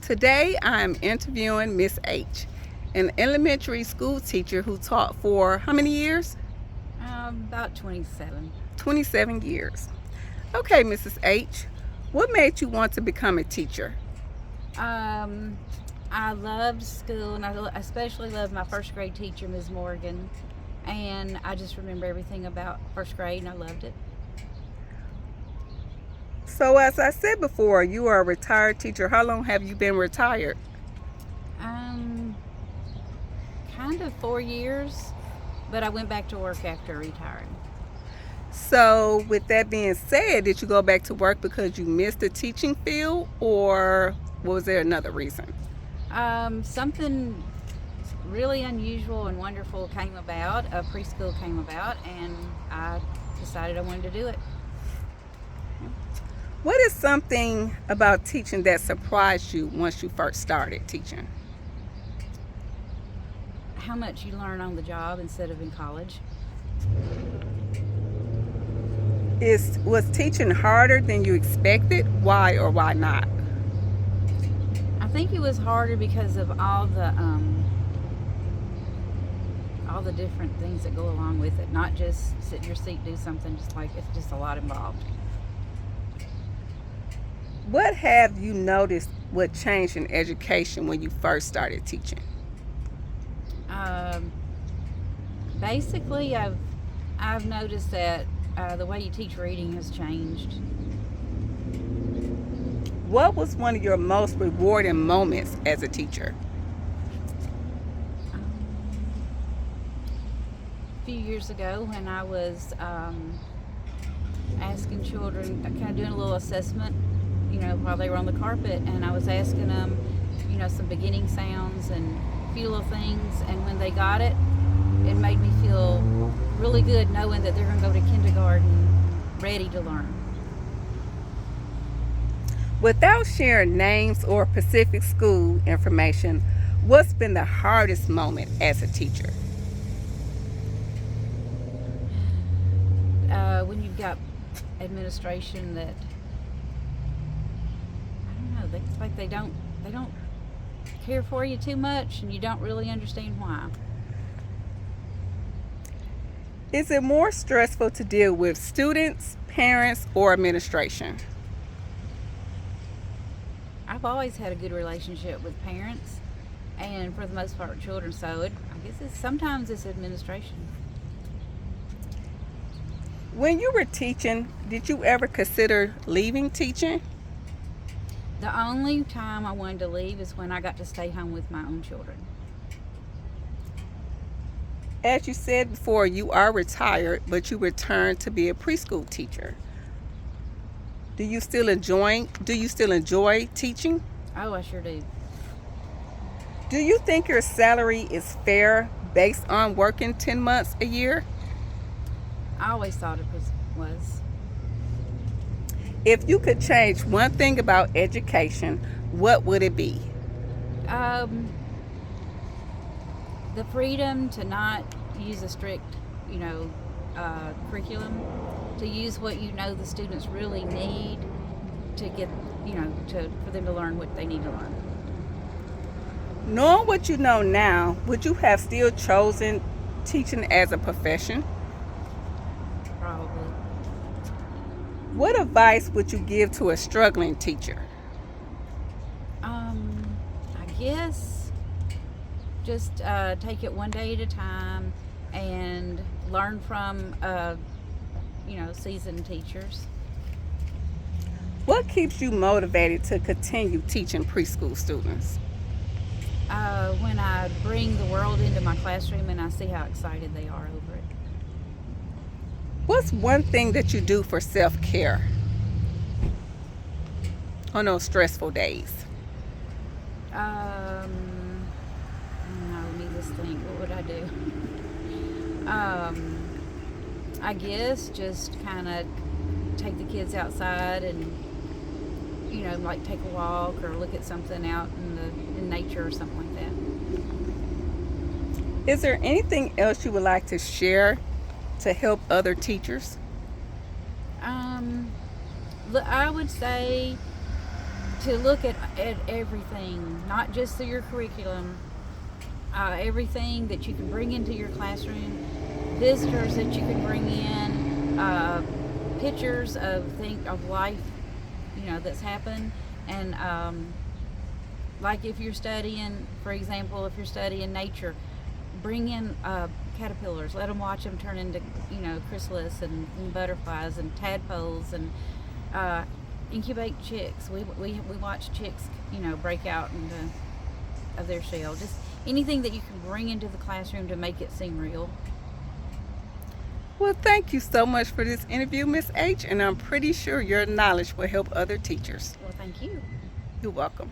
Today I'm interviewing Miss H, an elementary school teacher who taught for how many years? About 27. 27 years. Okay, Mrs. H, what made you want to become a teacher? Um, I loved school, and I especially loved my first grade teacher, Ms. Morgan. And I just remember everything about first grade, and I loved it. So, as I said before, you are a retired teacher. How long have you been retired? Um, Kind of 4 years, but I went back to work after retiring. So, with that being said, did you go back to work because you missed the teaching field, or was there another reason? Something really unusual and wonderful came about. A preschool came about, and I decided I wanted to do it. What is something about teaching that surprised you once you first started teaching? How much you learn on the job instead of in college. Was teaching harder than you expected? Why or why not? I think it was harder because of all the different things that go along with it. Not just sit in your seat, do something. Just like it's just a lot involved. What have you noticed what changed in education when you first started teaching? Um, Basically, I've noticed that the way you teach reading has changed. What was one of your most rewarding moments as a teacher? Um, a few years ago, when I was asking children, kind of doing a little assessment, while they were on the carpet, and I was asking them, some beginning sounds and a few little things, and when they got it, it made me feel really good knowing that they're going to go to kindergarten ready to learn. Without sharing names or specific school information, what's been the hardest moment as a teacher? When you've got administration that I don't know, it's like they don't care for you too much, and you don't really understand why. Is it more stressful to deal with students, parents, or administration? I've always had a good relationship with parents, and for the most part, children. So I guess sometimes it's administration. When you were teaching, did you ever consider leaving teaching? The only time I wanted to leave is when I got to stay home with my own children. As you said before, you are retired, but you returned to be a preschool teacher. Do you still enjoy teaching? Oh, I sure do. Do you think your salary is fair based on working 10 months a year? I always thought it was. If you could change one thing about education, what would it be? Um, the freedom to not use a strict, curriculum, to use what the students really need to get, for them to learn what they need to learn. Knowing what you know now, would you have still chosen teaching as a profession? Probably. What advice would you give to a struggling teacher? I guess just take it one day at a time and learn from, seasoned teachers. What keeps you motivated to continue teaching preschool students? When I bring the world into my classroom and I see how excited they are over it. What's one thing that you do for self-care on those stressful days? No, let me just think. What would I do? I guess just kind of take the kids outside and like take a walk or look at something out in nature or something like that. Is there anything else you would like to share to help other teachers? I would say to look at everything, not just through your curriculum, everything that you can bring into your classroom, visitors that you can bring in, pictures of life, that's happened, and like if you're studying, for example, if you're studying nature, bring in caterpillars, let them watch them turn into chrysalis and butterflies and tadpoles, and incubate chicks. We watch chicks break out of their shell. Just anything that you can bring into the classroom to make it seem real. Well, thank you so much for this interview, Miss H, and I'm pretty sure your knowledge will help other teachers. Well, thank you. You're welcome.